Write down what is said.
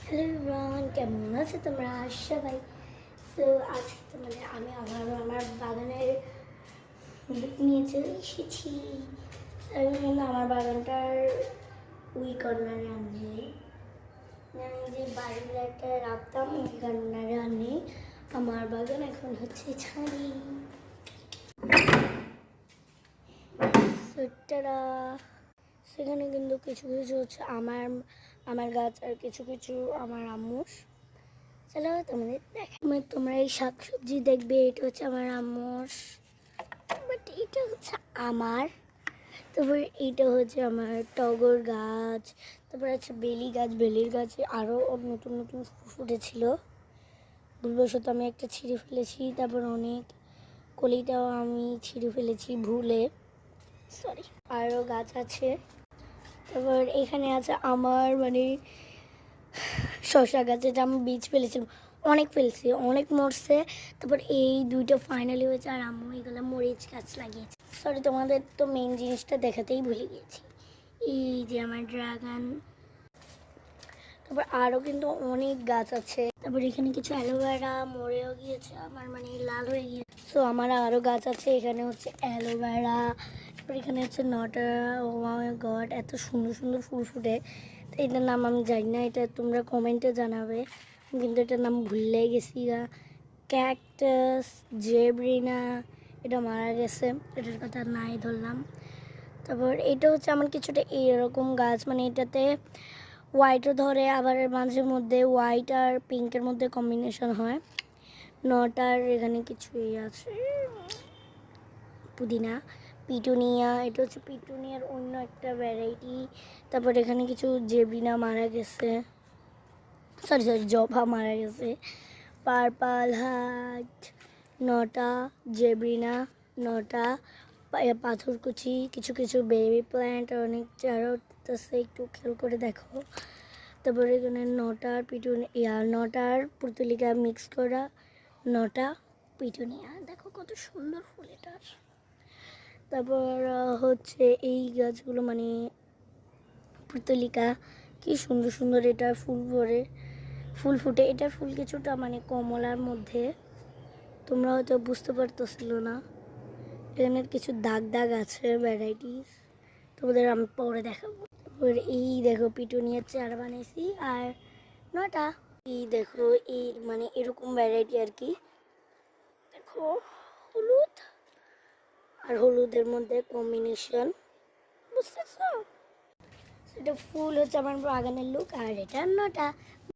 Hello everyone, কেমন আছো তোমরা সবাই? তো আজকে তোমাদের আমি আমার বাগানের নিয়ে চলে এসেছি। আমি কিন্তু আমার বাগানটার ওই কর্নারে আনি, আমি যে বাড়ির একটা রাখতাম ওই কর্নারে আনি। আমার বাগান এখন হচ্ছে ছাড়ি। সেখানে কিন্তু কিছু কিছু হচ্ছে আমার আমার গাছ, আর কিছু কিছু আমার আম্মুর। চলো তোমাদের দেখাই। তোমরা এই শাকসবজি দেখবে, এটা হচ্ছে আমার আম্মুর, বাট এটা হচ্ছে আমার। তারপর এইটা হচ্ছে আমার টগর গাছ। তারপর আছে বেলি গাছ, বেলির গাছে আরও নতুন নতুন ফুটেছিল। ভুলবশত আমি একটা ছিঁড়ে ফেলেছি। তারপর অনেক কলিটাও আমি ছিঁড়ে ফেলেছি ভুলে, সরি। আরও গাছ আছে। তারপর এখানে আছে আমার শসা গাছ, যেটা আমি বীজ ফেলেছিলাম, অনেক ফেলছি, অনেক মরছে। তারপর এই দুইটা ফাইনালি হয়েছে, আর আম্মু এগুলো মরিচ গাছ লাগিয়েছে। সরি, তোমাদের তো মেন জিনিসটা দেখাতেই ভুলে গিয়েছি। এই যে আমার ড্রাগন। তারপর আরও কিন্তু অনেক গাছ আছে। তারপর এখানে কিছু অ্যালোভেরা মরেও গিয়েছে, আমার লাল হয়ে গিয়েছে। সো আমার আরও গাছ আছে। এখানে হচ্ছে অ্যালোভেরা। তারপর এখানে হচ্ছে নটা। ও মাই গড, এত সুন্দর সুন্দর ফুল ফুটে। এটার নাম আমি জানি না, এটা তোমরা কমেন্টে জানাবে, কিন্তু এটার নাম ভুলে গেছি। ক্যাকটাস জেব্রিনা, এটা মারা গেছে, এটার কথা নাই ধরলাম। তারপর এটা হচ্ছে আমার কিছুটা এরকম গাছ, এটাতে হোয়াইটও ধরে, আবার মাঝে মধ্যে হোয়াইট আর পিঙ্কের মধ্যে কম্বিনেশন হয়। নটার এখানে কিছুই আছে, পুদিনা, পিটুনিয়া, এটা হচ্ছে পিটুনিয়ার অন্য একটা ভ্যারাইটি। তারপর এখানে কিছু জেব্রিনা মারা গেছে, সরি জবা মারা গেছে। পার্পল হার্ট, নটা জেব্রিনা, নটা পাথরকুচি, কিছু কিছু বেবি প্ল্যান্ট, অনেক চারা উঠতেছে, একটু খেয়াল করে দেখো। তারপরে এখানে নটার পিটুনিয়া, নটার পুর্তলিকা মিক্স করা, নটা পিটুনিয়া, দেখো কত সুন্দর ফুল এটার। তারপর হচ্ছে এই গাছগুলো পুর্তলিকা, কি সুন্দর সুন্দর এটা ফুল ফুটে। এটার ফুল কিছুটা কমলার মধ্যে, তোমরা হয়তো বুঝতে পারতেছিল না। এখানে কিছু দাগ দাগ আছে ভ্যারাইটিস, তোমাদের আমি পরে দেখাবো। তারপর এই দেখো পিটুনিয়ার চারা বানিয়েছি, আর নটা এই দেখো, এই এরকম ভ্যারাইটি আর কি। দেখো হলুদ আর হলুদের মধ্যে কম্বিনেশন, বুঝতেছো? এটা ফুল হচ্ছে আমার বাগানের লুক, আর এটা নটা।